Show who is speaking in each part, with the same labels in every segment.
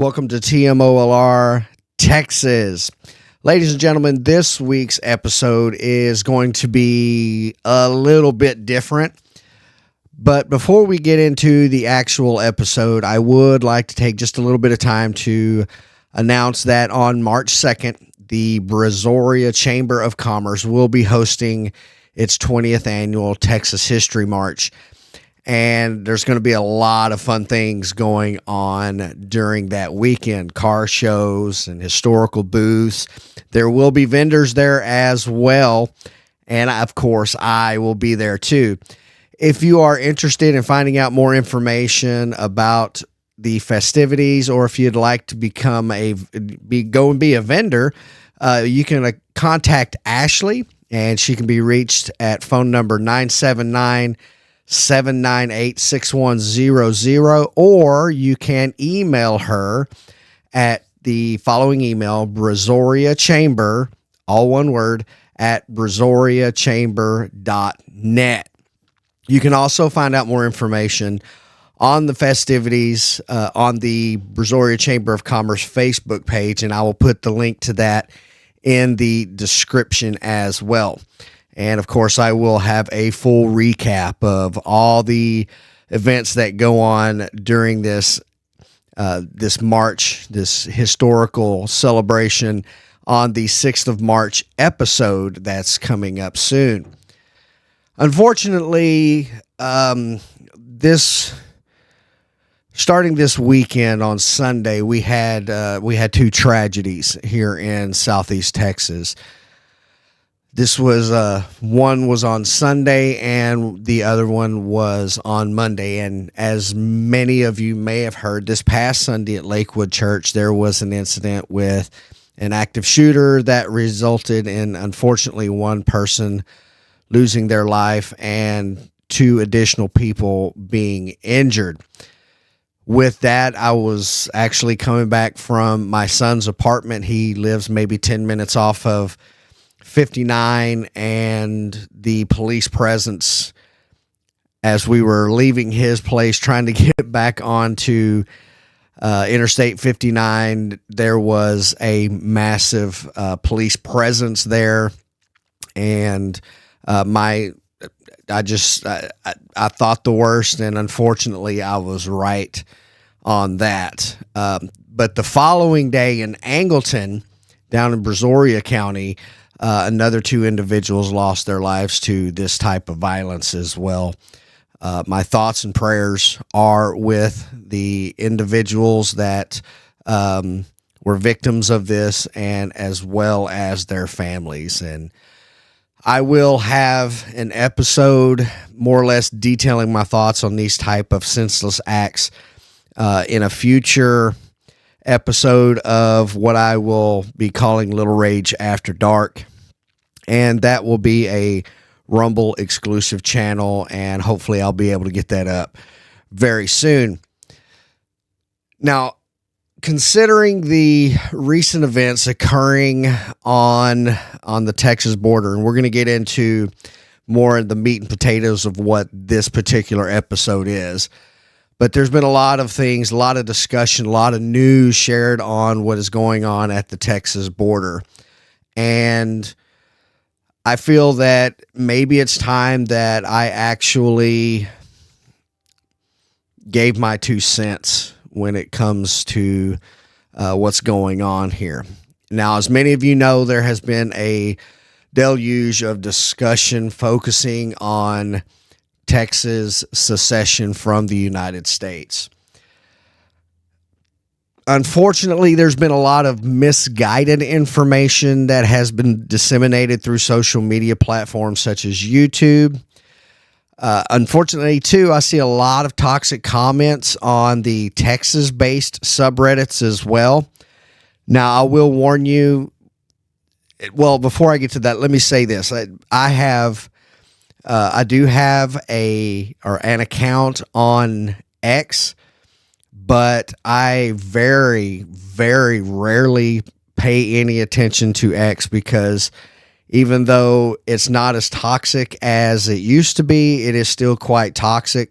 Speaker 1: Welcome to TMOLR Texas. Ladies and gentlemen, this week's episode is going to be a little bit different. But before we get into the actual episode, I would like to take just a little bit of time to announce that on March 2nd, the Brazoria Chamber of Commerce will be hosting its 20th annual Texas History March. And there's going to be a lot of fun things going on during that weekend. Car shows and historical booths. There will be vendors there as well. And of course, I will be there too. If you are interested in finding out more information about the festivities, or if you'd like to go and be a vendor, you can contact Ashley, and she can be reached at phone number 979-798-6100, or you can email her at the following email, Brazoria Chamber, all one word, at brazoriachamber.net. You can also find out more information on the festivities on the Brazoria Chamber of Commerce Facebook page, and I will put the link to that in the description as well. And of course, I will have a full recap of all the events that go on during this March, this historical celebration on the 6th of March episode that's coming up soon. Unfortunately, starting this weekend on Sunday, we had two tragedies here in Southeast Texas. This was one was on Sunday and the other one was on Monday. And as many of you may have heard, this past Sunday at Lakewood Church, there was an incident with an active shooter that resulted in, unfortunately, one person losing their life and two additional people being injured. With that, I was actually coming back from my son's apartment. He lives maybe 10 minutes off of 59, and the police presence as we were leaving his place trying to get back onto Interstate 59, there was a massive police presence there, and I thought the worst, and unfortunately I was right on that. But the following day in Angleton, down in Brazoria County, another two individuals lost their lives to this type of violence as well. My thoughts and prayers are with the individuals that were victims of this, and as well as their families. And I will have an episode more or less detailing my thoughts on these type of senseless acts in a future episode of what I will be calling Little Rage After Dark. And that will be a Rumble exclusive channel, and hopefully I'll be able to get that up very soon. Now, considering the recent events occurring on the Texas border, and we're going to get into more of the meat and potatoes of what this particular episode is, but there's been a lot of things, a lot of discussion, a lot of news shared on what is going on at the Texas border. And I feel that maybe it's time that I actually gave my 2 cents when it comes to what's going on here. Now, as many of you know, there has been a deluge of discussion focusing on Texas secession from the United States. Unfortunately, there's been a lot of misguided information that has been disseminated through social media platforms such as YouTube. Unfortunately, too, I see a lot of toxic comments on the Texas-based subreddits as well. Now, I will warn you. Well, before I get to that, let me say this: I do have an account on X, but I very, very rarely pay any attention to X, because even though it's not as toxic as it used to be, it is still quite toxic.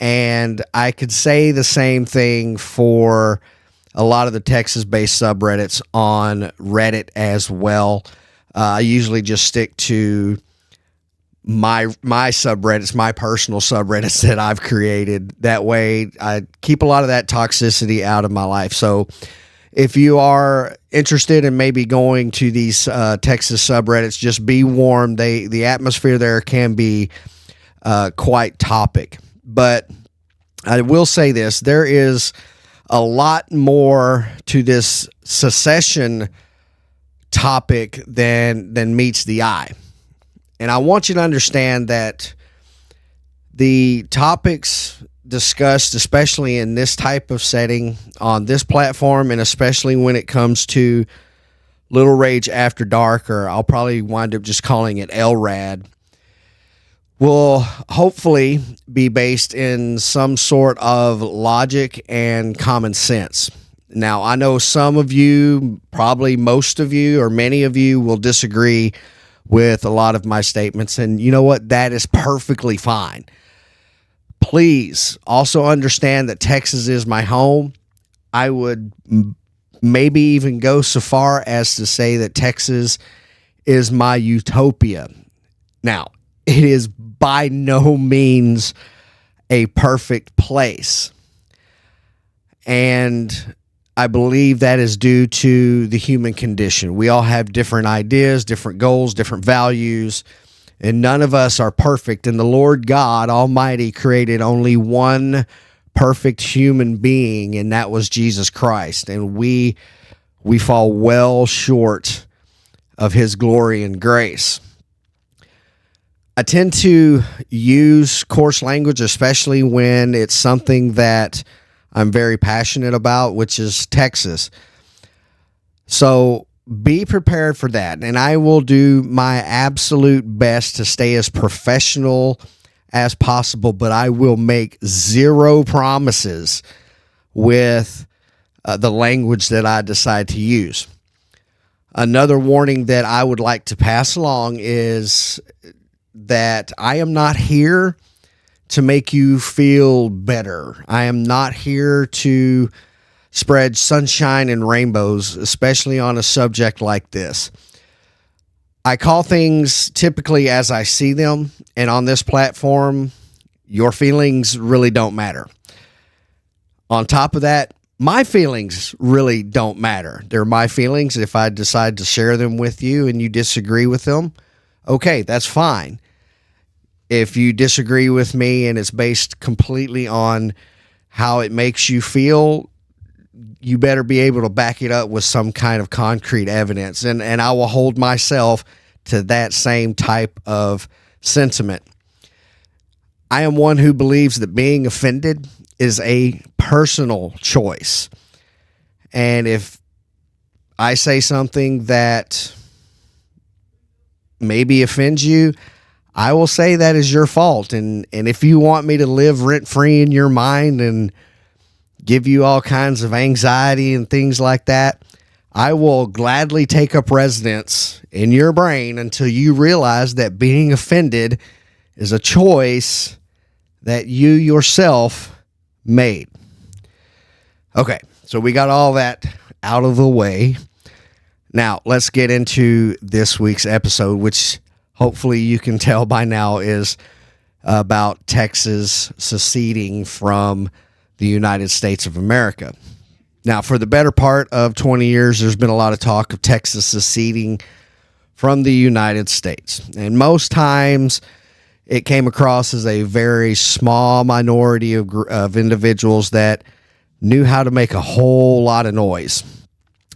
Speaker 1: And I could say the same thing for a lot of the Texas-based subreddits on Reddit as well. I usually just stick to my subreddits, my personal subreddits that I've created. That way I keep a lot of that toxicity out of my life. So if you are interested in maybe going to these Texas subreddits, just be warned. The atmosphere there can be quite topic. But I will say this, there is a lot more to this secession topic than meets the eye. And I want you to understand that the topics discussed, especially in this type of setting on this platform, and especially when it comes to Little Rage After Dark, or I'll probably wind up just calling it LRAD, will hopefully be based in some sort of logic and common sense. Now, I know some of you, probably most of you, or many of you will disagree with a lot of my statements. And you know what? That is perfectly fine. Please also understand that Texas is my home. I would maybe even go so far as to say that Texas is my utopia. Now, it is by no means a perfect place. And I believe that is due to the human condition. We all have different ideas, different goals, different values, and none of us are perfect. And the Lord God Almighty created only one perfect human being, and that was Jesus Christ. And we fall well short of his glory and grace. I tend to use coarse language, especially when it's something that I'm very passionate about, which is Texas. So be prepared for that. And I will do my absolute best to stay as professional as possible, but I will make zero promises with the language that I decide to use. Another warning that I would like to pass along is that I am not here to make you feel better. I am not here to spread sunshine and rainbows, especially on a subject like this. I call things typically as I see them, and on this platform, your feelings really don't matter. On top of that, my feelings really don't matter. They're my feelings. If I decide to share them with you and you disagree with them, okay, that's fine. If you disagree with me and it's based completely on how it makes you feel, you better be able to back it up with some kind of concrete evidence. And I will hold myself to that same type of sentiment. I am one who believes that being offended is a personal choice. And if I say something that maybe offends you, I will say that is your fault. And if you want me to live rent-free in your mind and give you all kinds of anxiety and things like that, I will gladly take up residence in your brain until you realize that being offended is a choice that you yourself made. Okay, so we got all that out of the way. Now, let's get into this week's episode, which hopefully you can tell by now is about Texas seceding from the United States of America. Now, for the better part of 20 years, there's been a lot of talk of Texas seceding from the United States. And most times it came across as a very small minority of individuals that knew how to make a whole lot of noise.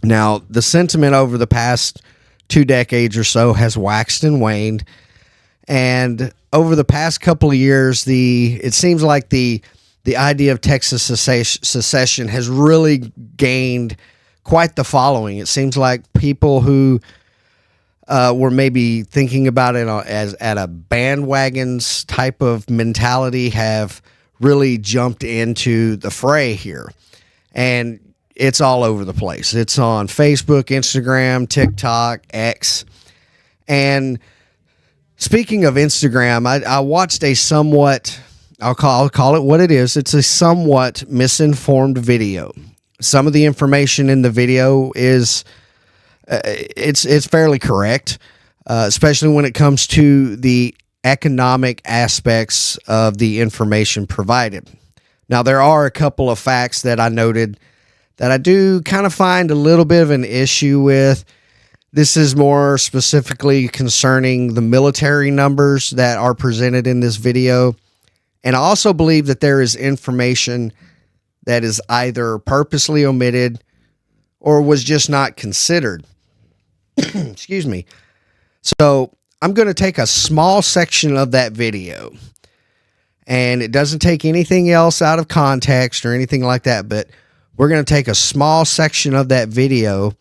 Speaker 1: Now, the sentiment over the past 2 decades or so has waxed and waned. And over the past couple of years, it seems like the idea of Texas secession has really gained quite the following. It seems like people who were maybe thinking about it as at a bandwagons type of mentality have really jumped into the fray here. And it's all over the place. It's on Facebook, Instagram, TikTok, X. And speaking of Instagram, I watched a somewhat, I'll call it what it is. It's a somewhat misinformed video. Some of the information in the video is it's fairly correct, especially when it comes to the economic aspects of the information provided. Now, there are a couple of facts that I noted that I do kind of find a little bit of an issue with. This is more specifically concerning the military numbers that are presented in this video. And I also believe that there is information that is either purposely omitted or was just not considered. Excuse me. So I'm going to take a small section of that video, and it doesn't take anything else out of context or anything like that, but we're going to take a small section of that video,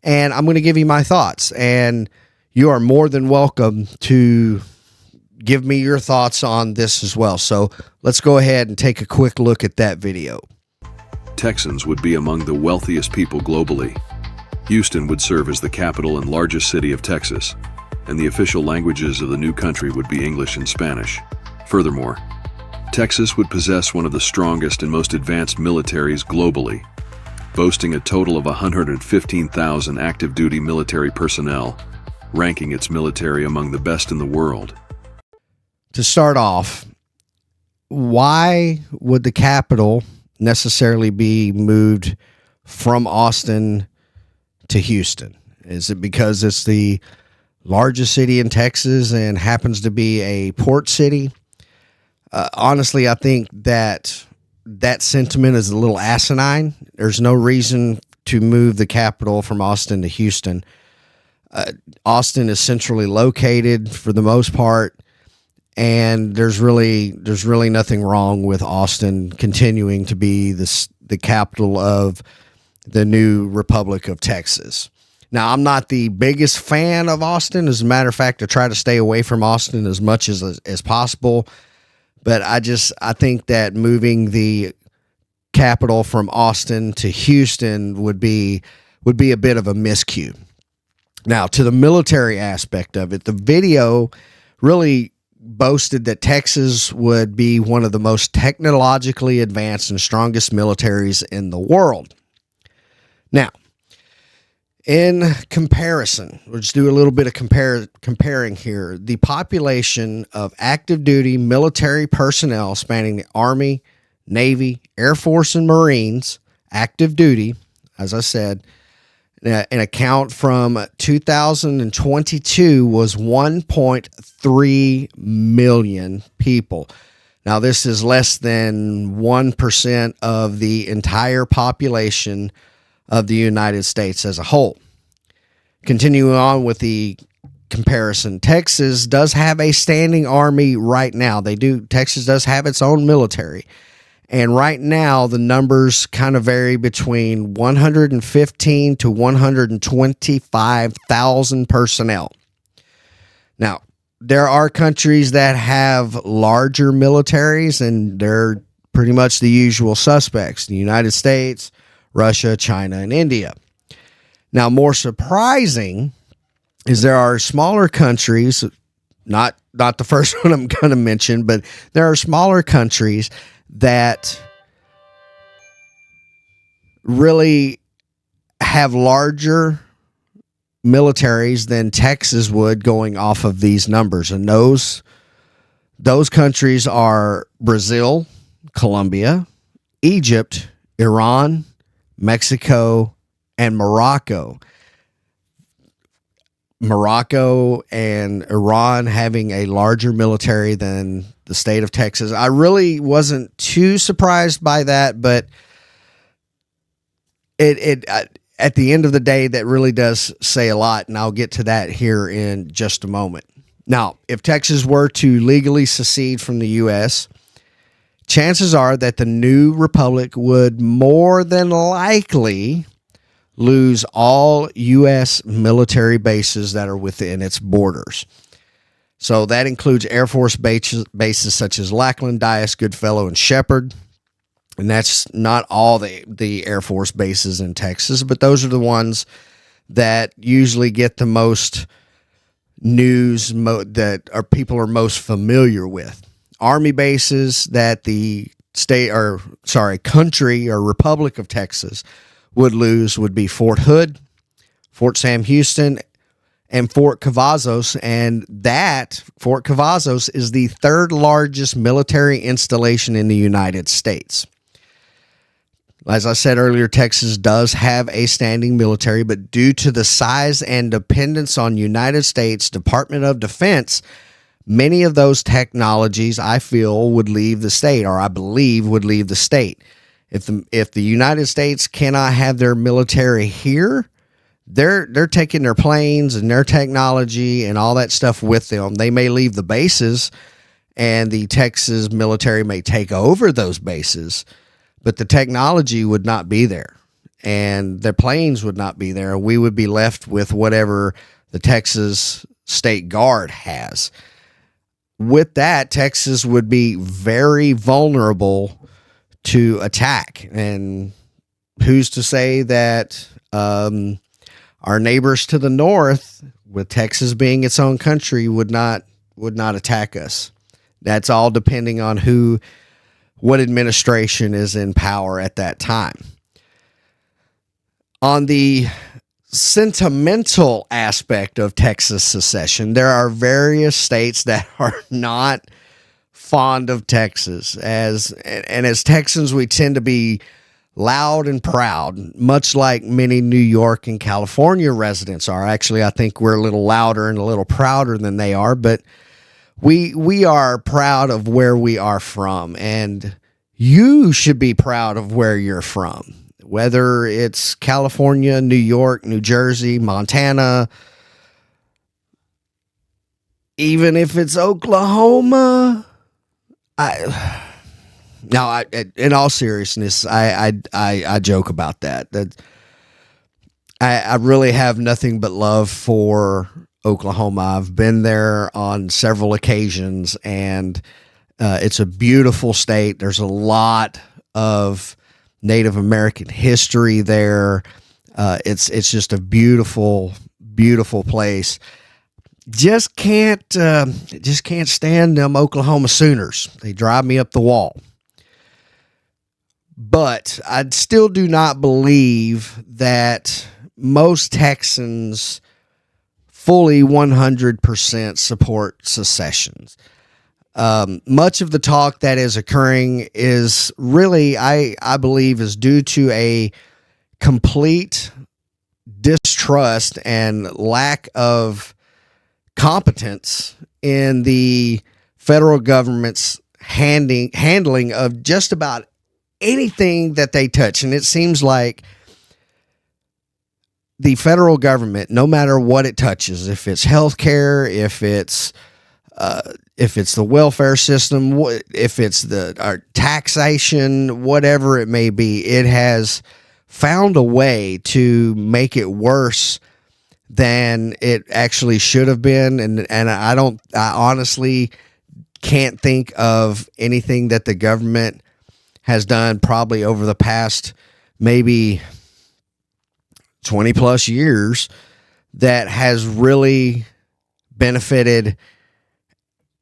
Speaker 1: and I'm going to give you my thoughts, and you are more than welcome to give me your thoughts on this as well. So let's go ahead and take a quick look at that video.
Speaker 2: Texans would be among the wealthiest people globally. Houston would serve as the capital and largest city of Texas, and the official languages of the new country would be English and Spanish. Furthermore, Texas would possess one of the strongest and most advanced militaries globally, boasting a total of 115,000 active-duty military personnel, ranking its military among the best in the world.
Speaker 1: To start off, why would the capital necessarily be moved from Austin to Houston? Is it because it's the largest city in Texas and happens to be a port city? Honestly, I think that sentiment is a little asinine. There's no reason to move the capital from Austin to Houston. Austin is centrally located for the most part, and there's really nothing wrong with Austin continuing to be the capital of the new Republic of Texas. Now, I'm not the biggest fan of Austin. As a matter of fact, I try to stay away from Austin as much as possible. But I think that moving the capital from Austin to Houston would be a bit of a miscue. Now, to the military aspect of it, the video really boasted that Texas would be one of the most technologically advanced and strongest militaries in the world. Now, in comparison, we'll just do a little bit of comparing here. The population of active duty military personnel spanning the Army, Navy, Air Force, and Marines, active duty, as I said, an account from 2022 was 1.3 million people. Now, this is less than 1% of the entire population of the United States as a whole. Continuing on with the comparison, Texas does have a standing army right now. Texas does have its own military. And right now, the numbers kind of vary between 115 to 125,000 personnel. Now, there are countries that have larger militaries, and they're pretty much the usual suspects: the United States, Russia, China, and India. Now, more surprising is there are smaller countries, not the first one I'm going to mention, but there are smaller countries that really have larger militaries than Texas would, going off of these numbers. And those countries are Brazil, Colombia, Egypt, Iran, Mexico, and Morocco. Morocco and Iran having a larger military than the state of Texas. I really wasn't too surprised by that, but it at the end of the day, that really does say a lot, and I'll get to that here in just a moment. Now, if Texas were to legally secede from the U.S., chances are that the new republic would more than likely lose all U.S. military bases that are within its borders. So that includes Air Force bases such as Lackland, Dyess, Goodfellow, and Shepherd. And that's not all the Air Force bases in Texas, but those are the ones that usually get the most news, that people are most familiar with. Army bases that the country or Republic of Texas would lose would be Fort Hood, Fort Sam Houston, and Fort Cavazos. And that Fort Cavazos is the third largest military installation in the United States. As I said earlier, Texas does have a standing military, but due to the size and dependence on United States Department of Defense, many of those technologies I feel would leave the state, or I believe would leave the state. If the United States cannot have their military here, they're taking their planes and their technology and all that stuff with them. They may leave the bases, and the Texas military may take over those bases, but the technology would not be there, and the planes would not be there. We would be left with whatever the Texas State Guard has. With that, Texas would be very vulnerable to attack. And who's to say that our neighbors to the north, with Texas being its own country, would not attack us? That's all depending on what administration is in power at that time. On the sentimental aspect of Texas secession, there are various states that are not fond of Texas. As Texans, we tend to be loud and proud, much like many New York and California residents are. Actually, I think we're a little louder and a little prouder than they are, but we are proud of where we are from, and you should be proud of where you're from. Whether it's California, New York, New Jersey, Montana, even if it's Oklahoma. In all seriousness, I joke about that. I really have nothing but love for Oklahoma. I've been there on several occasions, and it's a beautiful state. There's a lot of Native American history there. It's just a beautiful, beautiful place. Just can't stand them Oklahoma Sooners. They drive me up the wall. But I still do not believe that most Texans fully 100% support secessions. Much of the talk that is occurring is really, I believe, is due to a complete distrust and lack of competence in the federal government's handling of just about anything that they touch. And it seems like the federal government, no matter what it touches, if it's healthcare, if it's the welfare system, if it's our taxation, whatever it may be, it has found a way to make it worse than it actually should have been. And I honestly can't think of anything that the government has done probably over the past maybe 20 plus years that has really benefited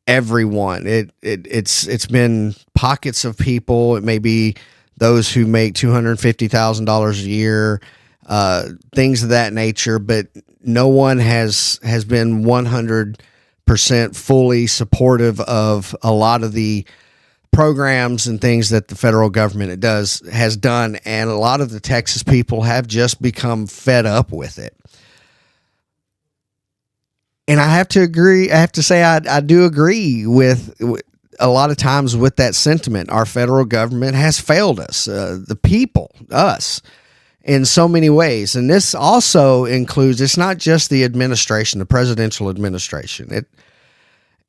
Speaker 1: everyone. It's been pockets of people. It may be those who make $250,000 a year, things of that nature, but no one has been 100% fully supportive of a lot of the programs and things that the federal government has done, and a lot of the Texas people have just become fed up with it. And I have to agree. I have to say I do agree with a lot of times with that sentiment. Our federal government has failed us, the people, us, in so many ways. And this also includes, it's not just the administration, the presidential administration.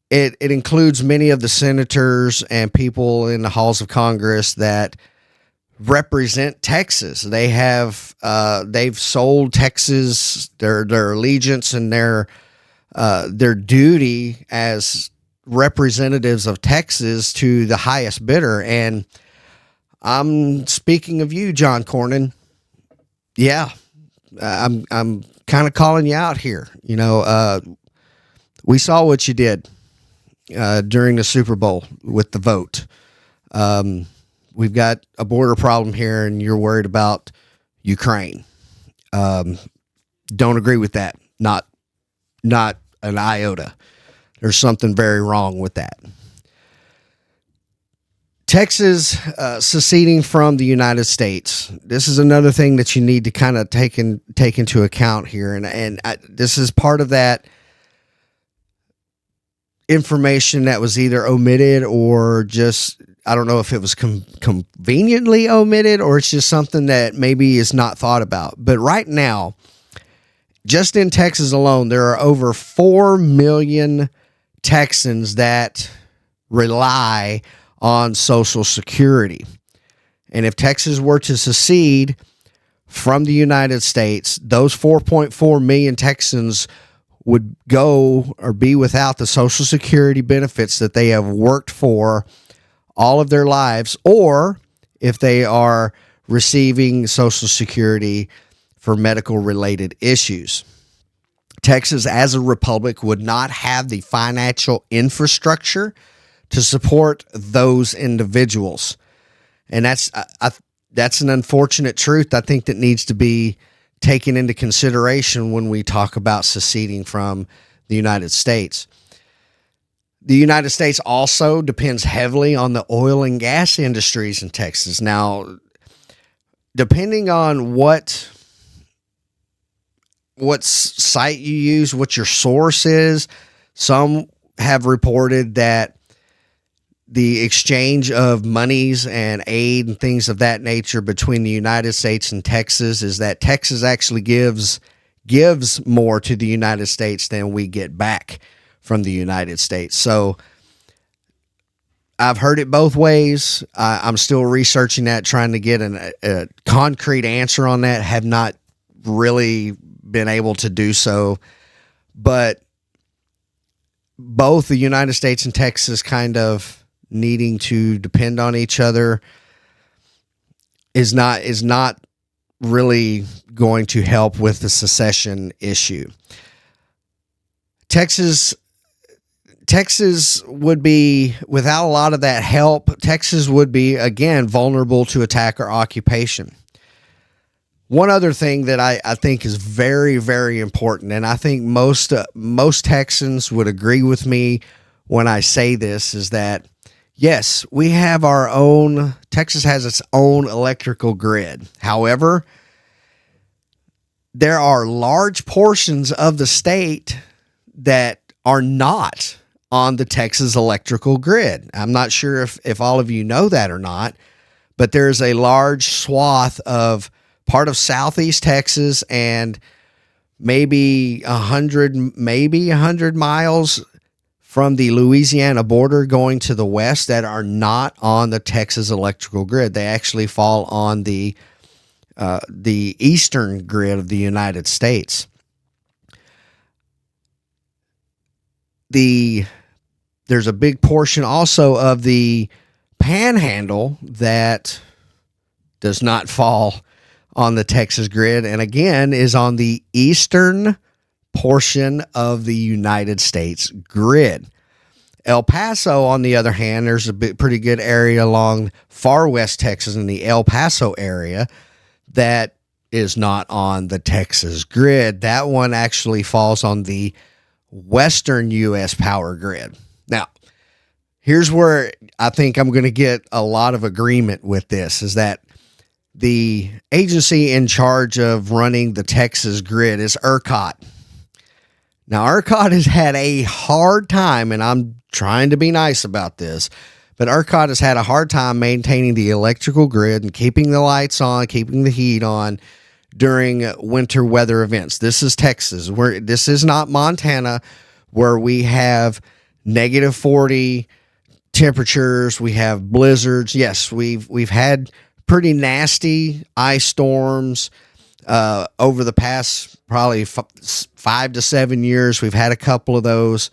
Speaker 1: It includes many of the senators and people in the halls of Congress that represent Texas. They have they've sold Texas, their allegiance and their duty as representatives of Texas to the highest bidder. And I'm speaking of you, John Cornyn. Yeah, I'm kind of calling you out here. You know, we saw what you did during the Super Bowl with the vote. we've got a border problem here, and you're worried about Ukraine. Don't agree with that. Not an iota. There's something very wrong with that. Texas seceding from the United States. This is another thing that you need to kind of take into account here, and this is part of that information that was either omitted or just, I don't know if it was conveniently omitted or it's just something that maybe is not thought about. But right now, just in Texas alone, there are over 4 million Texans that rely on Social Security. And if Texas were to secede from the United States, those 4.4 million Texans would go or be without the Social Security benefits that they have worked for all of their lives, or if they are receiving Social Security for medical related issues. Texas as a republic would not have the financial infrastructure to support those individuals. And that's an unfortunate truth, I think, that needs to be taken into consideration when we talk about seceding from the United States. The United States also depends heavily on the oil and gas industries in Texas. Now, depending on what site you use, what your source is, some have reported that the exchange of monies and aid and things of that nature between the United States and Texas is that Texas actually gives more to the United States than we get back from the United States. So I've heard it both ways. I'm still researching that, trying to get a concrete answer on that. Have not really been able to do so, but both the United States and Texas kind of needing to depend on each other is not really going to help with the secession issue. Texas would be, without a lot of that help, Texas would be, again, vulnerable to attack or occupation. One other thing that I think is very, very important, and I think most Texans would agree with me when I say this, is that yes, we have our own, Texas has its own electrical grid. However, there are large portions of the state that are not on the Texas electrical grid. I'm not sure if all of you know that or not, but there's a large swath of part of Southeast Texas and maybe 100 miles from the Louisiana border going to the west that are not on the Texas electrical grid. They actually fall on the eastern grid of the United States. There's a big portion also of the Panhandle that does not fall on the Texas grid, and again is on the eastern portion of the United States grid. El Paso, on the other hand, there's a pretty good area along far west Texas in the El Paso area that is not on the Texas grid. That one actually falls on the western U.S. power grid. Now, here's where I think I'm going to get a lot of agreement with this, is that the agency in charge of running the Texas grid is ERCOT. Now, ERCOT has had a hard time, and I'm trying to be nice about this, but ERCOT has had a hard time maintaining the electrical grid and keeping the lights on, keeping the heat on during winter weather events. This is Texas. This is not Montana, where we have negative 40 temperatures. We have blizzards. Yes, we've had pretty nasty ice storms over the past probably 5 to 7 years. We've had a couple of those.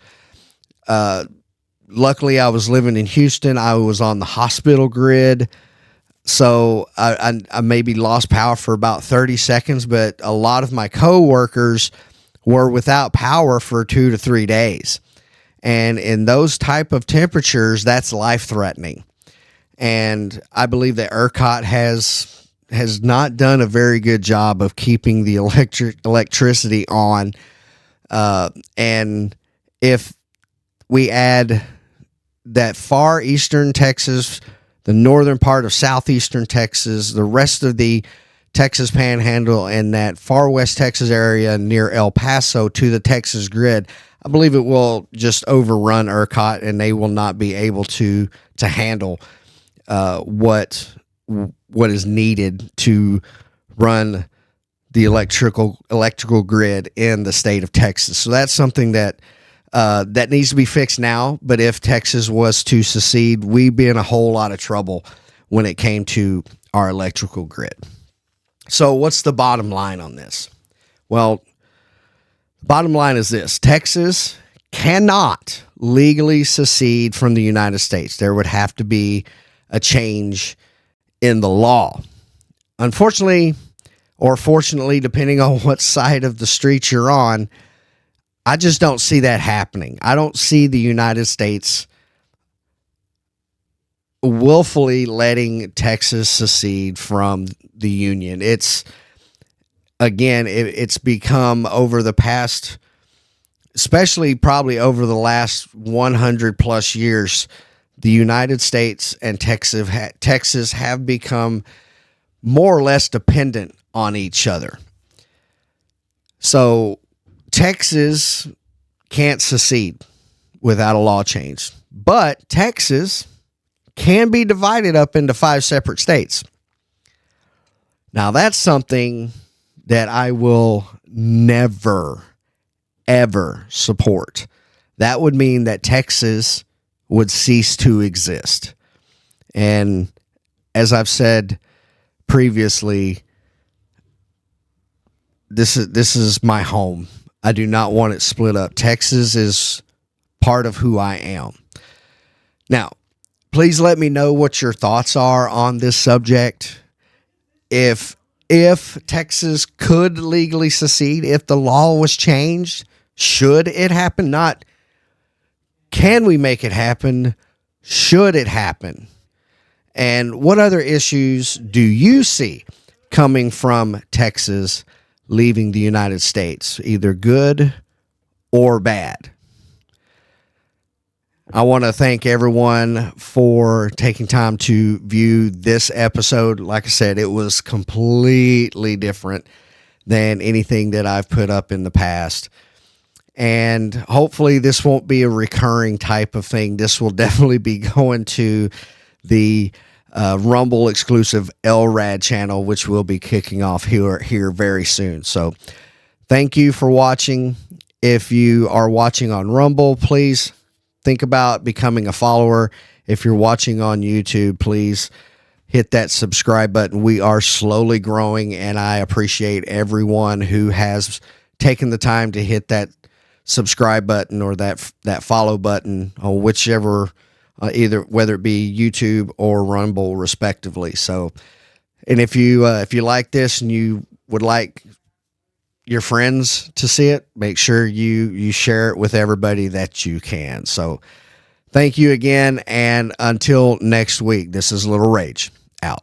Speaker 1: Luckily, I was living in Houston. I was on the hospital grid, so I maybe lost power for about 30 seconds, but a lot of my coworkers were without power for 2 to 3 days. And in those type of temperatures, that's life-threatening. And I believe that ERCOT has not done a very good job of keeping the electricity on. And if we add that far eastern Texas, the northern part of southeastern Texas, the rest of the Texas Panhandle, and that far west Texas area near El Paso to the Texas grid, I believe it will just overrun ERCOT, and they will not be able to handle what is needed to run the electrical grid in the state of Texas. So that's something that that needs to be fixed now. But if Texas was to secede, we'd be in a whole lot of trouble when it came to our electrical grid. So what's the bottom line on this? Well, bottom line is this: Texas cannot legally secede from the United States. There would have to be a change in the law. Unfortunately, or fortunately, depending on what side of the street you're on, I just don't see that happening. I don't see the United States willfully letting Texas secede from the Union. It's become over the past, especially probably over the last 100 plus years, the United States and Texas have become more or less dependent on each other. So Texas can't secede without a law change, but Texas can be divided up into 5 separate states. Now that's something that I will never, ever support. That would mean that Texas would cease to exist. And as I've said previously, this is my home. I do not want it split up. Texas is part of who I am. Now, please let me know what your thoughts are on this subject. If Texas could legally secede, if the law was changed, should it happen? Not can we make it happen? Should it happen? And what other issues do you see coming from Texas leaving the United States, either good or bad? I want to thank everyone for taking time to view this episode. Like I said, it was completely different than anything that I've put up in the past. And hopefully this won't be a recurring type of thing. This will definitely be going to the Rumble exclusive LRAD channel, which will be kicking off here very soon. So thank you for watching. If you are watching on Rumble, please think about becoming a follower. If you're watching on YouTube, please hit that subscribe button. We are slowly growing, and I appreciate everyone who has taken the time to hit that subscribe button or that follow button on whichever, either whether it be YouTube or Rumble, respectively. So, and if you like this and you would like your friends to see it, make sure you share it with everybody that you can. So, thank you again, and until next week, this is Little Rage out.